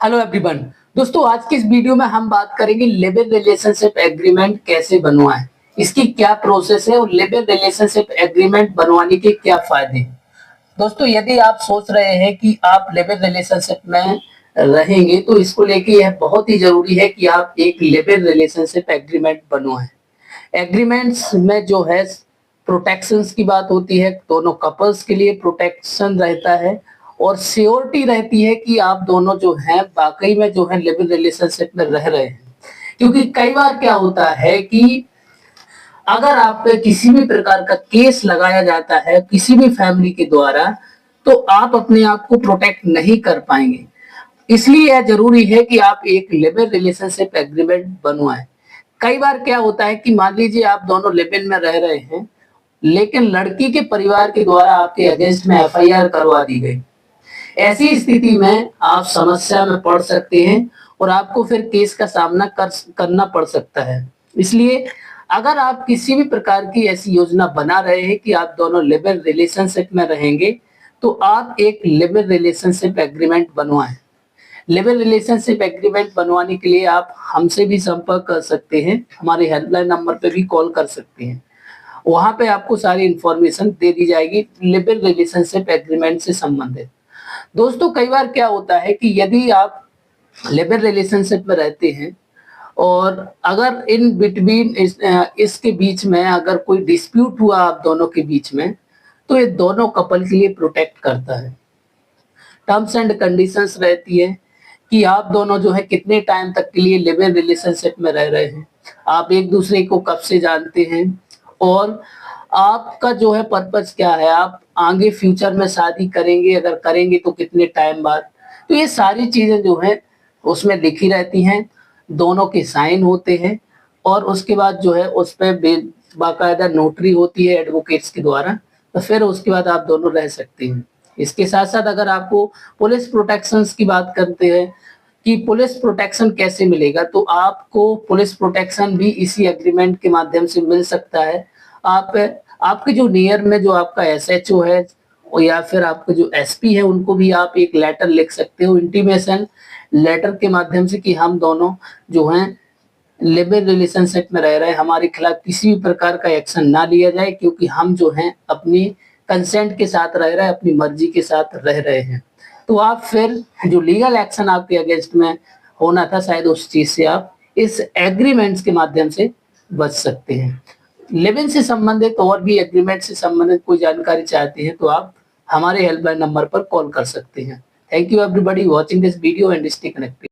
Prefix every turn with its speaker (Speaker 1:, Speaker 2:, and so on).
Speaker 1: Hello everyone. दोस्तों आज की इस वीडियो में हम बात करेंगे लिव-इन रिलेशनशिप एग्रीमेंट कैसे बनवाएं, इसकी क्या प्रोसेस है और लिव-इन रिलेशनशिप एग्रीमेंट बनवाने के क्या फायदे हैं। दोस्तों यदि आप सोच रहे हैं कि आप लिव-इन रिलेशनशिप में रहेंगे तो इसको लेके यह बहुत ही जरूरी है कि आप एक लिव-इन रिलेशनशिप एग्रीमेंट बनवाएं। एग्रीमेंट्स में जो है प्रोटेक्शंस की बात होती है, दोनों कपल्स के लिए प्रोटेक्शन रहता है और श्योरिटी रहती है कि आप दोनों जो हैं वाकई में जो है लिव इन रिलेशनशिप में रह रहे हैं। क्योंकि कई बार क्या होता है कि अगर आप पे किसी भी प्रकार का केस लगाया जाता है किसी भी फैमिली के द्वारा तो आप अपने आप को प्रोटेक्ट नहीं कर पाएंगे। इसलिए यह जरूरी है कि आप एक लिव इन रिलेशनशिप एग्रीमेंट बनवाएं। कई बार क्या होता है कि मान लीजिए आप दोनों लिव इन में रह रहे हैं लेकिन लड़की के परिवार के द्वारा आपके अगेंस्ट में एफआईआर करवा दी गई। ऐसी स्थिति में आप समस्या में पड़ सकते हैं और आपको फिर केस का सामना करना पड़ सकता है। इसलिए अगर आप किसी भी प्रकार की ऐसी योजना बना रहे हैं कि आप दोनों लिव इन रिलेशनशिप में रहेंगे तो आप एक लिव इन रिलेशनशिप एग्रीमेंट बनवाएं। लिव इन रिलेशनशिप एग्रीमेंट बनवाने के लिए आप हमसे भी संपर्क कर सकते हैं, हमारे हेल्पलाइन नंबर पे भी कॉल कर सकते हैं। वहां पे आपको सारी इंफॉर्मेशन दे दी जाएगी लिव इन रिलेशनशिप एग्रीमेंट से संबंधित। दोस्तों कई बार क्या होता है कि यदि आप लिव इन रिलेशनशिप में रहते हैं और अगर इन बिटवीन इसके बीच में अगर कोई डिस्प्यूट हुआ आप दोनों के बीच में तो ये दोनों कपल के लिए प्रोटेक्ट करता है। टर्म्स एंड कंडीशंस रहती है कि आप दोनों जो है कितने टाइम तक के लिए लिव इन रिलेशनशिप में रह रहे हैं, आप एक दूसरे को कब से जानते हैं और आपका जो है पर्पस क्या है, आप आगे फ्यूचर में शादी करेंगे, अगर करेंगे तो कितने टाइम बाद। तो ये सारी चीजें जो है उसमें लिखी रहती हैं, दोनों के साइन होते हैं और उसके बाद जो है उस पर बाकायदा नोटरी होती है एडवोकेट्स के द्वारा। तो फिर उसके बाद आप दोनों रह सकते हैं। इसके साथ साथ अगर आपको पुलिस प्रोटेक्शन की बात करते हैं कि पुलिस प्रोटेक्शन कैसे मिलेगा, तो आपको पुलिस प्रोटेक्शन भी इसी एग्रीमेंट के माध्यम से मिल सकता है। आप आपके जो नियर में जो आपका एसएचओ है और या फिर आपके जो एसपी है उनको भी आप एक लेटर लिख सकते हो इंटीमेशन लेटर के माध्यम से कि हम दोनों जो हैं लिव इन रिलेशनशिप में रह रहे हैं, हमारे खिलाफ किसी भी प्रकार का एक्शन ना लिया जाए क्योंकि हम जो हैं अपनी कंसेंट के साथ रह रहे हैं, अपनी मर्जी के साथ रह रहे हैं। तो आप फिर जो लीगल एक्शन आपके अगेंस्ट में होना था शायद उस चीज से आप इस एग्रीमेंट्स के माध्यम से बच सकते हैं। लिव इन से संबंधित और भी एग्रीमेंट से संबंधित कोई जानकारी चाहते हैं तो आप हमारे हेल्पलाइन नंबर पर कॉल कर सकते हैं। Thank you everybody watching this video and stay connected.